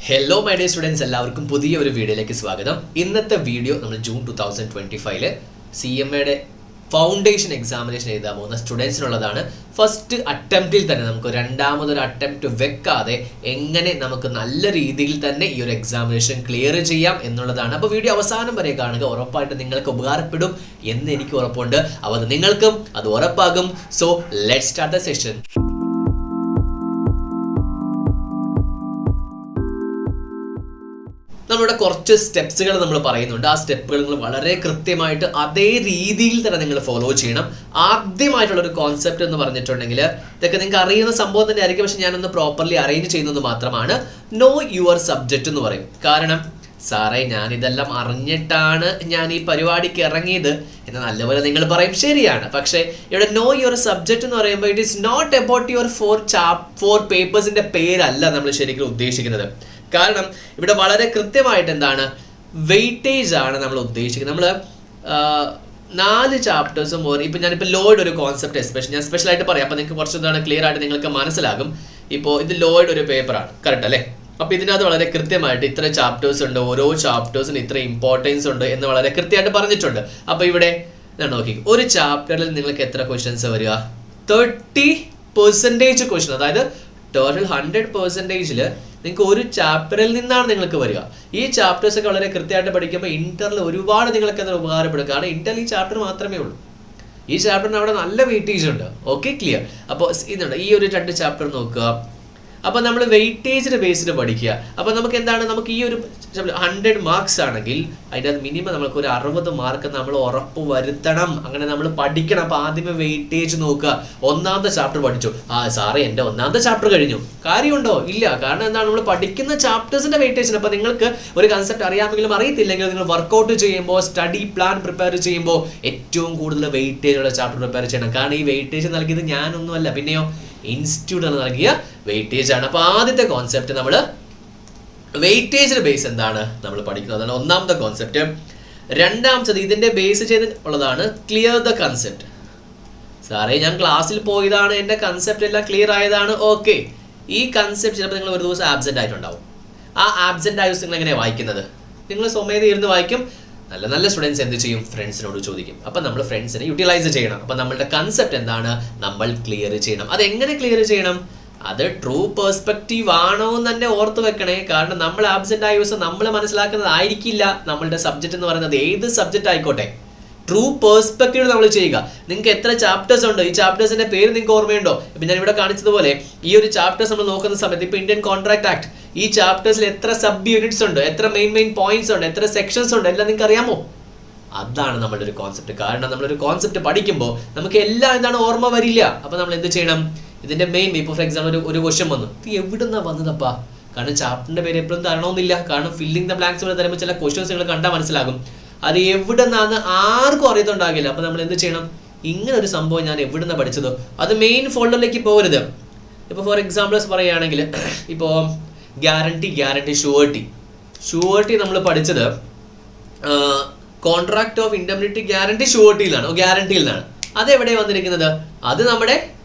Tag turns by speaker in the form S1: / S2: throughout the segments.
S1: Hello my dear students, എല്ലാവർക്കും പുതിയ ഒരു വീഡിയോയിലേക്ക് സ്വാഗതം. ഇന്നത്തെ വീഡിയോ നമ്മൾ ജൂൺ 2025 CMA ഫൗണ്ടേഷൻ എക്സാമിനേഷൻ എഴുതാൻ പോകുന്ന സ്റ്റുഡൻസിനുള്ളതാണ്. ഫസ്റ്റ് അറ്റംപ്റ്റിൽ തന്നെ നമുക്ക് രണ്ടാമതൊരു അറ്റംപ്റ്റ് വെക്കാതെ എങ്ങനെ നമുക്ക് നല്ല രീതിയിൽ തന്നെ ഈ ഒരു എക്സാമിനേഷൻ ക്ലിയർ ചെയ്യാം എന്നുള്ളതാണ്. അപ്പോൾ വീഡിയോ അവസാനം വരെ കാണുക, ഉറപ്പായിട്ട് നിങ്ങൾക്ക് ഉപകാരപ്പെടും എന്ന് എനിക്ക് ഉറപ്പുണ്ട്. അപ്പോൾ അത് നിങ്ങൾക്കും അത് ഉറപ്പാകും. So let's start the session. നമ്മളുടെ കുറച്ച് സ്റ്റെപ്സുകൾ നമ്മൾ പറയുന്നുണ്ട്. ആ സ്റ്റെപ്പുകൾ നിങ്ങൾ വളരെ കൃത്യമായിട്ട് അതേ രീതിയിൽ തന്നെ നിങ്ങൾ ഫോളോ ചെയ്യണം. ആദ്യമായിട്ടുള്ളൊരു കോൺസെപ്റ്റ് എന്ന് പറഞ്ഞിട്ടുണ്ടെങ്കിൽ ഇതൊക്കെ നിങ്ങൾക്ക് അറിയുന്ന സംഭവം തന്നെ ആയിരിക്കും, പക്ഷെ ഞാനൊന്ന് പ്രോപ്പർലി അറേഞ്ച് ചെയ്യുന്നത് മാത്രമാണ്. നോ യുവർ സബ്ജക്റ്റ് എന്ന് പറയും. കാരണം സാറേ ഞാനിതെല്ലാം അറിഞ്ഞിട്ടാണ് ഞാൻ ഈ പരിപാടിക്ക് ഇറങ്ങിയത് എന്ന് നല്ലപോലെ നിങ്ങൾ പറയും, ശരിയാണ്. പക്ഷേ ഇവിടെ നോ യുവർ സബ്ജക്റ്റ് എന്ന് പറയുമ്പോൾ it is not about your four പേപ്പേഴ്സിന്റെ പേരല്ല നമ്മൾ ശരിക്കും ഉദ്ദേശിക്കുന്നത്. കാരണം ഇവിടെ വളരെ കൃത്യമായിട്ട് എന്താണ് വെയിറ്റേജ് ആണ് നമ്മൾ ഉദ്ദേശിക്കുന്നത്. നമ്മൾ 4 ചാപ്റ്റേഴ്സും ഇപ്പം ഞാനിപ്പോൾ ലോയുടെ ഒരു കോൺസെപ്റ്റ് ഞാൻ സ്പെഷ്യലായിട്ട് പറയാം. അപ്പോൾ നിങ്ങൾക്ക് കുറച്ച് എന്താണ് ക്ലിയർ ആയിട്ട് നിങ്ങൾക്ക് മനസ്സിലാകും. ഇപ്പോൾ ഇത് ലോയുടെ ഒരു പേപ്പറാണ്, കറക്റ്റ് അല്ലേ? അപ്പോൾ ഇതിനകത്ത് വളരെ കൃത്യമായിട്ട് ഇത്ര ചാപ്റ്റേഴ്സ് ഉണ്ട്, ഓരോ ചാപ്റ്റേഴ്സിന് ഇത്ര ഇമ്പോർട്ടൻസ് ഉണ്ട് എന്ന് വളരെ കൃത്യമായിട്ട് പറഞ്ഞിട്ടുണ്ട്. അപ്പോൾ ഇവിടെ നോക്കി ഒരു ചാപ്റ്ററിൽ നിങ്ങൾക്ക് എത്ര ക്വസ്റ്റ്യൻസ് വരിക? 30% ക്വസ്റ്റ്യൻ, അതായത് ടോട്ടൽ 100%ൽ നിങ്ങൾക്ക് ഒരു ചാപ്റ്ററിൽ നിന്നാണ് നിങ്ങൾക്ക് വരിക. ഈ ചാപ്റ്റേഴ്സ് ഒക്കെ വളരെ കൃത്യമായിട്ട് പഠിക്കുമ്പോൾ ഇന്ററിൽ ഒരുപാട് നിങ്ങൾക്ക് അത് ഉപകാരപ്പെടും. കാരണം ഇന്റർ ഈ ചാപ്റ്റർ മാത്രമേ ഉള്ളൂ. ഈ ചാപ്റ്ററിന് അവിടെ നല്ല വെയിറ്റേജ് ഉണ്ട്. Okay, clear. അപ്പോൾ ഇതുണ്ട്, ഈ ഒരു 2 ചാപ്റ്റർ നോക്കുക. അപ്പോൾ നമ്മൾ വെയിറ്റേജിന്റെ ബേസിൽ പഠിക്കുക. അപ്പോൾ നമുക്ക് എന്താണ്, നമുക്ക് ഈ ഒരു 100 മാർക്സ് ആണെങ്കിൽ അതിൻ്റെ മിനിമം നമുക്ക് ഒരു 60 മാർക്ക് നമ്മൾ ഉറപ്പ് വരുത്തണം. അങ്ങനെ നമ്മൾ പഠിക്കണം. അപ്പോൾ ആദ്യമേ വെയിറ്റേജ് നോക്കുക. 1ാമത്തെ ചാപ്റ്റർ പഠിച്ചു, സാറേ എൻ്റെ 1ാമത്തെ ചാപ്റ്റർ കഴിഞ്ഞു, കാര്യമുണ്ടോ? ഇല്ല. കാരണം എന്താണ്, നമ്മൾ പഠിക്കുന്ന ചാപ്റ്റേഴ്സിന്റെ വെയിറ്റേജ്. അപ്പോൾ നിങ്ങൾക്ക് ഒരു കൺസെപ്റ്റ് അറിയാമെങ്കിലും അറിയത്തില്ലെങ്കിലും നിങ്ങൾ വർക്കൗട്ട് ചെയ്യുമ്പോൾ, സ്റ്റഡി പ്ലാൻ പ്രിപ്പയർ ചെയ്യുമ്പോൾ ഏറ്റവും കൂടുതൽ വെയിറ്റേജ് ഉള്ള ചാപ്റ്റർ പ്രിപ്പയർ ചെയ്യണം. കാരണം ഈ വെയിറ്റേജ് നൽകിയത് ഞാനൊന്നുമല്ല, പിന്നെയോ ഇൻസ്റ്റിറ്റ്യൂട്ട് നൽകിയ വെയിറ്റേജ് ആണ്. അപ്പോൾ ആദ്യത്തെ കോൺസെപ്റ്റ് നമ്മൾ വെയിറ്റേജിന്റെ ബേസ് എന്താണ് നമ്മൾ പഠിക്കുന്നത്, അതാണ് 1ാമത്തെ കോൺസെപ്റ്റ്. 2ാമത്തത് ഇതിന്റെ ബേസ് ചെയ്ത് ഉള്ളതാണ് ക്ലിയർ ദ കൺസെപ്റ്റ്. സാറേ ഞാൻ ക്ലാസ്സിൽ പോയതാണ്, എൻ്റെ കൺസെപ്റ്റ് എല്ലാം ക്ലിയർ ആയതാണ്. ഓക്കെ, ഈ കൺസെപ്റ്റ് ചിലപ്പോൾ നിങ്ങൾ ഒരു ദിവസം ആബ്സെന്റ് ആയിട്ടുണ്ടാവും. ആ ആബ്സെന്റ് ആയ ദിവസം നിങ്ങൾ എങ്ങനെയാണ് വായിക്കുന്നത്? നിങ്ങൾ സ്വമേധ ഇരുന്ന് വായിക്കും. നല്ല സ്റ്റുഡൻസ് എന്ത് ചെയ്യും? ഫ്രണ്ട്സിനോട് ചോദിക്കും. അപ്പം നമ്മൾ ഫ്രണ്ട്സിനെ യൂട്ടിലൈസ് ചെയ്യണം. അപ്പം നമ്മളുടെ കൺസെപ്റ്റ് എന്താണ് നമ്മൾ ക്ലിയർ ചെയ്യണം. അതെങ്ങനെ ക്ലിയർ ചെയ്യണം? അത് ട്രൂ പെർസ്പെക്റ്റീവ് ആണോ എന്ന് തന്നെ ഓർത്ത് വെക്കണേ. കാരണം നമ്മൾ ആബ്സെന്റ് ആയ ദിവസം നമ്മൾ മനസ്സിലാക്കുന്നത് ആയിരിക്കില്ല നമ്മളുടെ സബ്ജക്റ്റ് എന്ന് പറയുന്നത്. ഏത് സബ്ജക്റ്റ് ആയിക്കോട്ടെ, ട്രൂ പേഴ്സ്പെക്റ്റീവ് നമ്മൾ ചെയ്യുക. നിങ്ങൾക്ക് എത്ര ചാപ്റ്റേഴ്സ് ഉണ്ട്, ഈ ചാപ്റ്റേഴ്സിന്റെ പേര് നിങ്ങൾക്ക് ഓർമ്മയുണ്ടോ? ഇപ്പം ഞാൻ ഇവിടെ കാണിച്ചതുപോലെ ഈ ഒരു ചാപ്റ്റേഴ്സ് നമ്മൾ നോക്കുന്ന സമയത്ത് ഇപ്പോൾ ഇന്ത്യൻ കോൺട്രാക്ട് ആക്ട്, ഈ ചാപ്റ്റേഴ്സിൽ എത്ര സബ് യൂണിറ്റ്സ് ഉണ്ട്, എത്ര മെയിൻ പോയിന്റ്സ് ഉണ്ട്, എത്ര സെക്ഷൻസ് ഉണ്ട്, എല്ലാം നിങ്ങൾക്ക് അറിയാമോ? അതാണ് നമ്മളുടെ ഒരു കോൺസെപ്റ്റ്. കാരണം നമ്മളൊരു കോൺസെപ്റ്റ് പഠിക്കുമ്പോൾ നമുക്ക് എല്ലാം എന്താണ് ഓർമ്മ വരില്ല. അപ്പോൾ നമ്മൾ എന്ത് ചെയ്യണം? ഇതിന്റെ മെയിൻ, ഇപ്പോൾ ഫോർ എക്സാമ്പിൾ ഒരു ക്വസ്റ്റ്യൻ വന്നു, ഇത് എവിടുന്നാ വന്നതപ്പാ? കാരണം ചാപ്റ്ററിന്റെ പേര് എപ്പോഴും തരണമെന്നില്ല. കാരണം ഫില്ലിംഗ് ദ ബ്ലാങ്ക്സ് പോലെ തരുമ്പോൾ ചില ക്വസ്റ്റ്യൻസ് നിങ്ങൾ കണ്ടാൽ മനസ്സിലാകും അത് എവിടുന്നാന്ന് ആർക്കും അറിയത്തുണ്ടാകില്ല. അപ്പോൾ നമ്മൾ എന്ത് ചെയ്യണം? ഇങ്ങനെ ഒരു സംഭവം ഞാൻ എവിടുന്ന പഠിച്ചതോ അത് മെയിൻ ഫോൾഡറിലേക്ക് പോകരുത്. ഇപ്പോൾ ഫോർ എക്സാമ്പിൾസ് പറയുകയാണെങ്കിൽ ഇപ്പോൾ ഗ്യാരണ്ടി ഷുവർട്ടി നമ്മൾ പഠിച്ചത് കോൺട്രാക്ട് ഓഫ് ഇൻഡെംനിറ്റി ഗ്യാരണ്ടി ഗ്യാരണ്ടിയിൽ നിന്നാണ്. അതെവിടെ വന്നിരിക്കുന്നത്? അത് നമ്മുടെ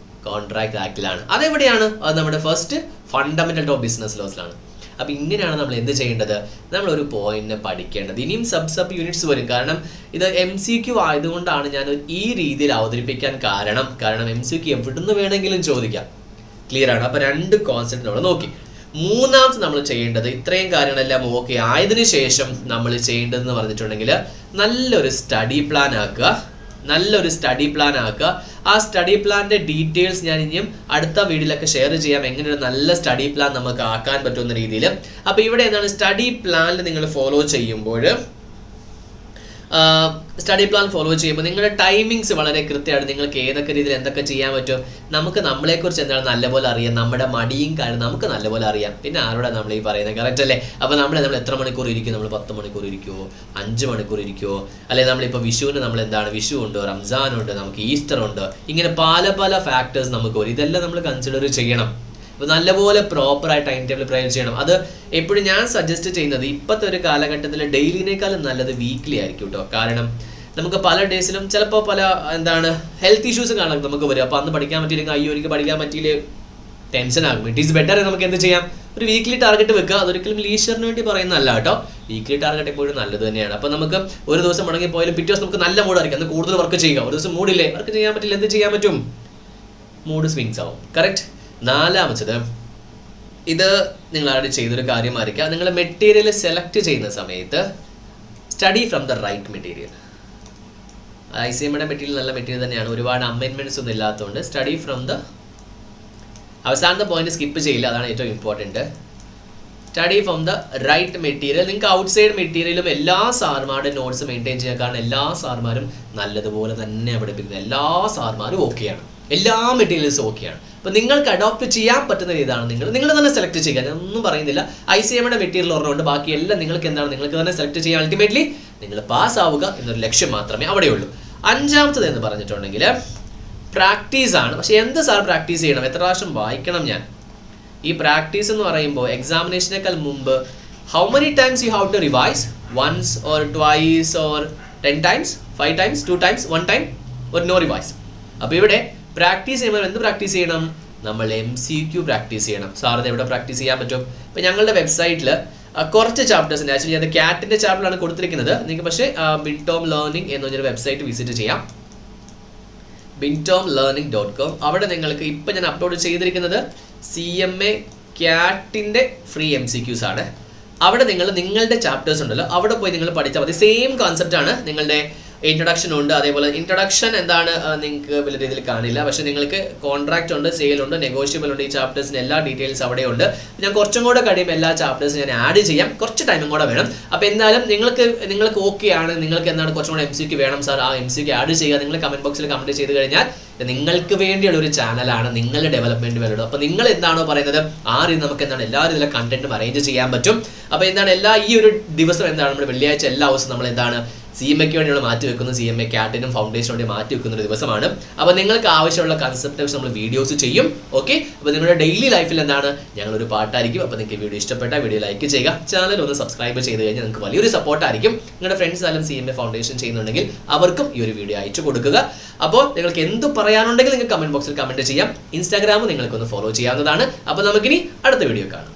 S1: കോൺട്രാക്ട് ആക്ടിലാണ്. അതെവിടെയാണ്? അത് നമ്മുടെ ഫസ്റ്റ് ഫണ്ടമെന്റൽ ഓഫ് ബിസിനസ് ലോസിലാണ്. അപ്പം ഇങ്ങനെയാണ് നമ്മൾ എന്ത് ചെയ്യേണ്ടത്? നമ്മൾ ഒരു പോയിന്റിനെ പഠിക്കേണ്ടത്. ഇനിയും സബ് യൂണിറ്റ്സ് വരും. കാരണം ഇത് MCQ ആയതുകൊണ്ടാണ് ഞാൻ ഈ രീതിയിൽ അവതരിപ്പിക്കാൻ കാരണം MCQ എവിടുന്ന് വേണമെങ്കിലും ചോദിക്കാം. ക്ലിയർ ആണ്? അപ്പം 2 കോൺസെപ്റ്റ് നമ്മൾ നോക്കി. 3ാമത് നമ്മൾ ചെയ്യേണ്ടത്, ഇത്രയും കാര്യങ്ങളെല്ലാം ഓക്കെ ആയതിനു ശേഷം നമ്മൾ ചെയ്യേണ്ടതെന്ന് പറഞ്ഞിട്ടുണ്ടെങ്കിൽ നല്ലൊരു സ്റ്റഡി പ്ലാൻ ആക്കുക. ആ സ്റ്റഡി പ്ലാന്റെ ഡീറ്റെയിൽസ് ഞാൻ ഇനിയും അടുത്ത വീഡിയോയിലൊക്കെ ഷെയർ ചെയ്യാം, എങ്ങനെ ഒരു നല്ല സ്റ്റഡി പ്ലാൻ നമുക്ക് ആക്കാൻ പറ്റുന്ന രീതിയിൽ. അപ്പോൾ ഇവിടെ എന്താണ്, സ്റ്റഡി പ്ലാനിൽ നിങ്ങൾ ഫോളോ ചെയ്യുമ്പോൾ നിങ്ങളുടെ ടൈമിങ്സ് വളരെ കൃത്യമായിട്ട് നിങ്ങൾക്ക് ഏതൊക്കെ രീതിയിൽ എന്തൊക്കെ ചെയ്യാൻ പറ്റും. നമുക്ക് നമ്മളെക്കുറിച്ച് എന്താണ് നല്ലപോലെ അറിയാം. നമ്മുടെ മടിയും കാര്യം നമുക്ക് നല്ലപോലെ അറിയാം. പിന്നെ ആരോടെ നമ്മൾ ഈ പറയുന്നത്, കറക്റ്റ് അല്ലേ? അപ്പോൾ നമ്മൾ എത്ര മണിക്കൂർ ഇരിക്കും? നമ്മൾ 10 മണിക്കൂർ ഇരിക്കുമോ, 5 മണിക്കൂർ ഇരിക്കുമോ? അല്ലെങ്കിൽ നമ്മളിപ്പോൾ വിഷുവിന് നമ്മൾ എന്താണ്, വിഷു ഉണ്ട്, റംസാൻ ഉണ്ട്, നമുക്ക് ഈസ്റ്റർ ഉണ്ട്, ഇങ്ങനെ പല ഫാക്ടേഴ്സ് നമുക്ക് വരും. ഇതെല്ലാം നമ്മൾ കൺസിഡർ ചെയ്യണം. അപ്പോൾ നല്ലപോലെ പ്രോപ്പറായി ടൈം ടേബിൾ പ്രൊവൈഡ് ചെയ്യണം. അത് എപ്പോഴും ഞാൻ സജസ്റ്റ് ചെയ്യുന്നത് ഇപ്പോഴത്തെ ഒരു കാലഘട്ടത്തിൽ ഡെയിലിനേക്കാളും നല്ലത് വീക്ക്ലി ആയിരിക്കും കേട്ടോ. കാരണം നമുക്ക് പല ഡേയ്സിലും ചിലപ്പോൾ പല ഹെൽത്ത് ഇഷ്യൂസ് കാണാം നമുക്ക് വരും. അപ്പോൾ അന്ന് പഠിക്കാൻ പറ്റിയില്ലെങ്കിൽ അയ്യോ എനിക്ക് പഠിക്കാൻ പറ്റിയില്ലേ ടെൻഷൻ ആകും. ഇറ്റ് ഈസ് ബെറ്റർ നമുക്ക് എന്ത് ചെയ്യാം, ഒരു വീക്ക്ലി ടാർഗറ്റ് വെക്കുക. അതൊരിക്കലും ലീഷറിന് വേണ്ടി പറയുന്നതല്ല കേട്ടോ. വീക്ക്ലി ടാർഗറ്റ് എപ്പോഴും നല്ലത് തന്നെയാണ്. അപ്പോൾ നമുക്ക് ഒരു ദിവസം മുടങ്ങി പോയാലും പിറ്റേ ദിവസം നമുക്ക് നല്ല മൂഡായിരിക്കും, അന്ന് കൂടുതൽ വർക്ക് ചെയ്യുക. ഒരു ദിവസം മൂഡില്ലേ, വർക്ക് ചെയ്യാൻ പറ്റില്ല, എന്ത് ചെയ്യാൻ പറ്റും, മൂഡ് സ്വിങ്സ് ആവും. കറക്റ്റ്. നാലാമത്തത്, ഇത് നിങ്ങൾ ആദ്യം ചെയ്തൊരു കാര്യമായിരിക്കാം, നിങ്ങൾ മെറ്റീരിയൽ സെലക്ട് ചെയ്യുന്ന സമയത്ത് study from the right material. ICMയുടെ മെറ്റീരിയൽ നല്ല മെറ്റീരിയൽ തന്നെയാണ്, ഒരുപാട് അമെൻമെൻറ്റ്സ് ഒന്നും ഇല്ലാത്തതുകൊണ്ട് സ്റ്റഡി ഫ്രം ദ, അവസാനത്തെ പോയിന്റ് സ്കിപ്പ് ചെയ്യില്ല, അതാണ് ഏറ്റവും important. Study from the right material. നിങ്ങൾക്ക് ഔട്ട്സൈഡ് മെറ്റീരിയലും എല്ലാ സാർമാരുടെ നോട്ട്സ് മെയിൻറ്റെയിൻ ചെയ്യാൻ, കാരണം എല്ലാ സാർമാരും നല്ലതുപോലെ തന്നെ പഠിപ്പിക്കുന്നത്, എല്ലാ സാർമാരും ഓക്കെയാണ്, എല്ലാ മെറ്റീരിയൽസും ഓക്കെയാണ്. അപ്പോൾ നിങ്ങൾക്ക് അഡോപ്റ്റ് ചെയ്യാൻ പറ്റുന്ന ഏതാണ് നിങ്ങൾ തന്നെ സെലക്ട് ചെയ്യുക. ഞാൻ ഒന്നും പറയുന്നില്ല, ICMയുടെ മെറ്റീരിയൽ ഓർമ്മയുണ്ട്, ബാക്കി എല്ലാം നിങ്ങൾക്ക് എന്താണ് നിങ്ങൾക്ക് തന്നെ സെലക്ട് ചെയ്യുക. അൾട്ടിമേറ്റ്ലി നിങ്ങൾ പാസ് ആവുക എന്നൊരു ലക്ഷ്യം മാത്രമേ അവിടെയുള്ളൂ. അഞ്ചാമത്തത് എന്ന് പറഞ്ഞിട്ടുണ്ടെങ്കിൽ പ്രാക്ടീസ് ആണ്. പക്ഷേ എന്ത് സാർ പ്രാക്ടീസ് ചെയ്യണം, എത്ര പ്രാവശ്യം വായിക്കണം ഞാൻ? ഈ പ്രാക്ടീസ് എന്ന് പറയുമ്പോൾ എക്സാമിനേഷനേക്കാൾ മുമ്പ് how many times you have to revise, once or twice or 10 times, 5 times, 2 times, 1 time or no revise. അപ്പോൾ ഇവിടെ പ്രാക്ടീസ് ചെയ്യുമ്പോൾ എന്ത് പ്രാക്ടീസ് ചെയ്യണം, നമ്മൾ MCQ പ്രാക്ടീസ് ചെയ്യണം. സാർ ഇത് എവിടെ പ്രാക്ടീസ് ചെയ്യാൻ പറ്റും? ഇപ്പോൾ ഞങ്ങളുടെ വെബ്സൈറ്റിൽ കുറച്ച് ചാപ്റ്റേഴ്സ് ഉണ്ട്. ആക്ച്വലി അത് ക്യാറ്റിൻ്റെ ചാപ്റ്ററാണ് കൊടുത്തിരിക്കുന്നത്. നിങ്ങൾക്ക് പക്ഷേ ബിൻടോം ലേണിംഗ് എന്ന് പറഞ്ഞൊരു വെബ്സൈറ്റ് വിസിറ്റ് ചെയ്യാം, bintomlearning.com. അവിടെ നിങ്ങൾക്ക് ഇപ്പം ഞാൻ അപ്ലോഡ് ചെയ്തിരിക്കുന്നത് CMA ക്യാറ്റിൻ്റെ ഫ്രീ MCQs ആണ്. അവിടെ നിങ്ങളുടെ ചാപ്റ്റേഴ്സ് ഉണ്ടല്ലോ, അവിടെ പോയി നിങ്ങൾ പഠിച്ചാൽ മതി. സെയിം കോൺസെപ്റ്റ് ആണ്. നിങ്ങളുടെ ഇൻട്രൊഡക്ഷൻ ഉണ്ട്, അതേപോലെ ഇൻട്രൊഡക്ഷൻ എന്താണ് നിങ്ങൾക്ക് വലിയ രീതിയിൽ കാണില്ല, പക്ഷേ നിങ്ങൾക്ക് കോൺട്രാക്റ്റ് ഉണ്ട്, സെയിൽ ഉണ്ട്, നെഗോഷ്യബിൾ ഉണ്ട്. ഈ ചാപ്റ്റേഴ്സിന് എല്ലാ ഡീറ്റെയിൽസ് അവിടെ ഉണ്ട്. ഞാൻ കുറച്ചും കൂടെ കഴിയുമ്പോൾ എല്ലാ ചാപ്റ്റേഴ്സും ഞാൻ ആഡ് ചെയ്യാം, കുറച്ച് ടൈമും കൂടെ വേണം. അപ്പോൾ എന്തായാലും നിങ്ങൾക്ക് ഓക്കെ ആണ്, നിങ്ങൾക്ക് എന്താണ് കുറച്ചും കൂടെ MCQ വേണം സാർ, ആ MCQ ആഡ് ചെയ്യുക. നിങ്ങൾ കമൻറ്റ് ബോക്സിൽ കമൻറ്റ് ചെയ്ത് കഴിഞ്ഞാൽ നിങ്ങൾക്ക് വേണ്ടിയുള്ള ഒരു ചാനലാണ്, നിങ്ങളുടെ ഡെവലപ്മെൻറ്റ് വേണ്ടത്. അപ്പോൾ നിങ്ങൾ എന്താണോ പറയുന്നത് ആ രീതി നമുക്ക് എന്താണ് എല്ലാ രീതിയിലുള്ള കണ്ടന്റും അറേഞ്ച് ചെയ്യാൻ പറ്റും. അപ്പോൾ എന്താണ് ഈ ഒരു ദിവസം എന്താണ് നമ്മൾ വെള്ളിയാഴ്ച എല്ലാ ദിവസവും നമ്മൾ എന്താണ് CMAക്ക് വേണ്ടിയുള്ള മാറ്റി വെക്കുന്നത്, CMA ക്യാറ്റിനും ഫൗണ്ടേഷനും വേണ്ടി മാറ്റി വെക്കുന്ന ഒരു ദിവസമാണ്. അപ്പോൾ നിങ്ങൾക്ക് ആവശ്യമുള്ള കൺസെപ്റ്റ് നമ്മൾ വീഡിയോസ് ചെയ്യും. ഓക്കെ, അപ്പോൾ നിങ്ങളുടെ ഡെയിലി ലൈഫിൽ എന്താണ് ഞങ്ങളൊരു പാട്ടായിരിക്കും. അപ്പോൾ നിങ്ങൾക്ക് വീഡിയോ ഇഷ്ടപ്പെട്ട വീഡിയോ ലൈക്ക് ചെയ്യുക, ചാനൽ ഒന്ന് സബ്സ്ക്രൈബ് ചെയ്ത് കഴിഞ്ഞാൽ നിങ്ങൾക്ക് വലിയൊരു സപ്പോർട്ടായിരിക്കും. നിങ്ങളുടെ ഫ്രണ്ട്സ് ആയാലും CMA ഫൗണ്ടേഷൻ ചെയ്യുന്നുണ്ടെങ്കിൽ അവർക്കും ഈ ഒരു വീഡിയോ അയച്ചു കൊടുക്കുക. അപ്പോൾ നിങ്ങൾക്ക് എന്ത് പറയാനുണ്ടെങ്കിൽ നിങ്ങൾക്ക് കമൻറ്റ് ബോക്സിൽ കമൻറ്റ് ചെയ്യാം. ഇൻസ്റ്റാഗ്രാം നിങ്ങൾക്കൊന്ന് ഫോളോ ചെയ്യാവുന്നതാണ്. അപ്പോൾ നമുക്കിനി അടുത്ത വീഡിയോ കാണാം.